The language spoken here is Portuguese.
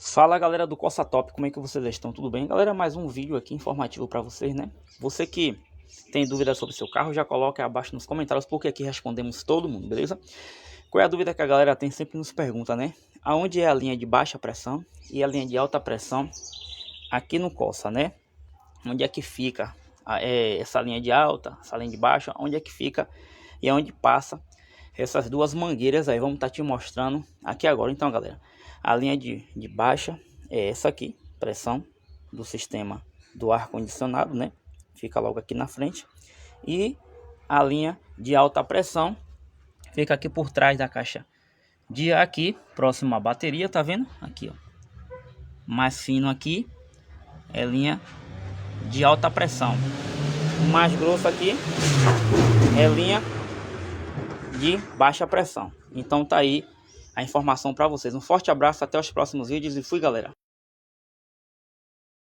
Fala galera do Coça Top, como é que vocês estão? Tudo bem? Galera, mais um vídeo aqui informativo para vocês, né? Você que tem dúvida sobre seu carro, já coloca aí abaixo nos comentários, porque aqui respondemos todo mundo, beleza? Qual é a dúvida que a galera tem? Sempre nos pergunta, né? Aonde é a linha de baixa pressão e a linha de alta pressão aqui no Coça, né? Onde é que fica essa linha de alta, essa linha de baixa, onde é que fica e onde passa essas duas mangueiras aí? Vamos estar te mostrando aqui agora. Então, galera, a linha de baixa é essa aqui, pressão do sistema do ar condicionado, né? Fica logo aqui na frente. E a linha de alta pressão fica aqui por trás da caixa de ar, aqui próximo à bateria, tá vendo? Aqui, ó, mais fino aqui é linha de alta pressão. O mais grosso aqui é linha de baixa pressão. Então tá aí a informação para vocês. Um forte abraço, até os próximos vídeos e fui, galera.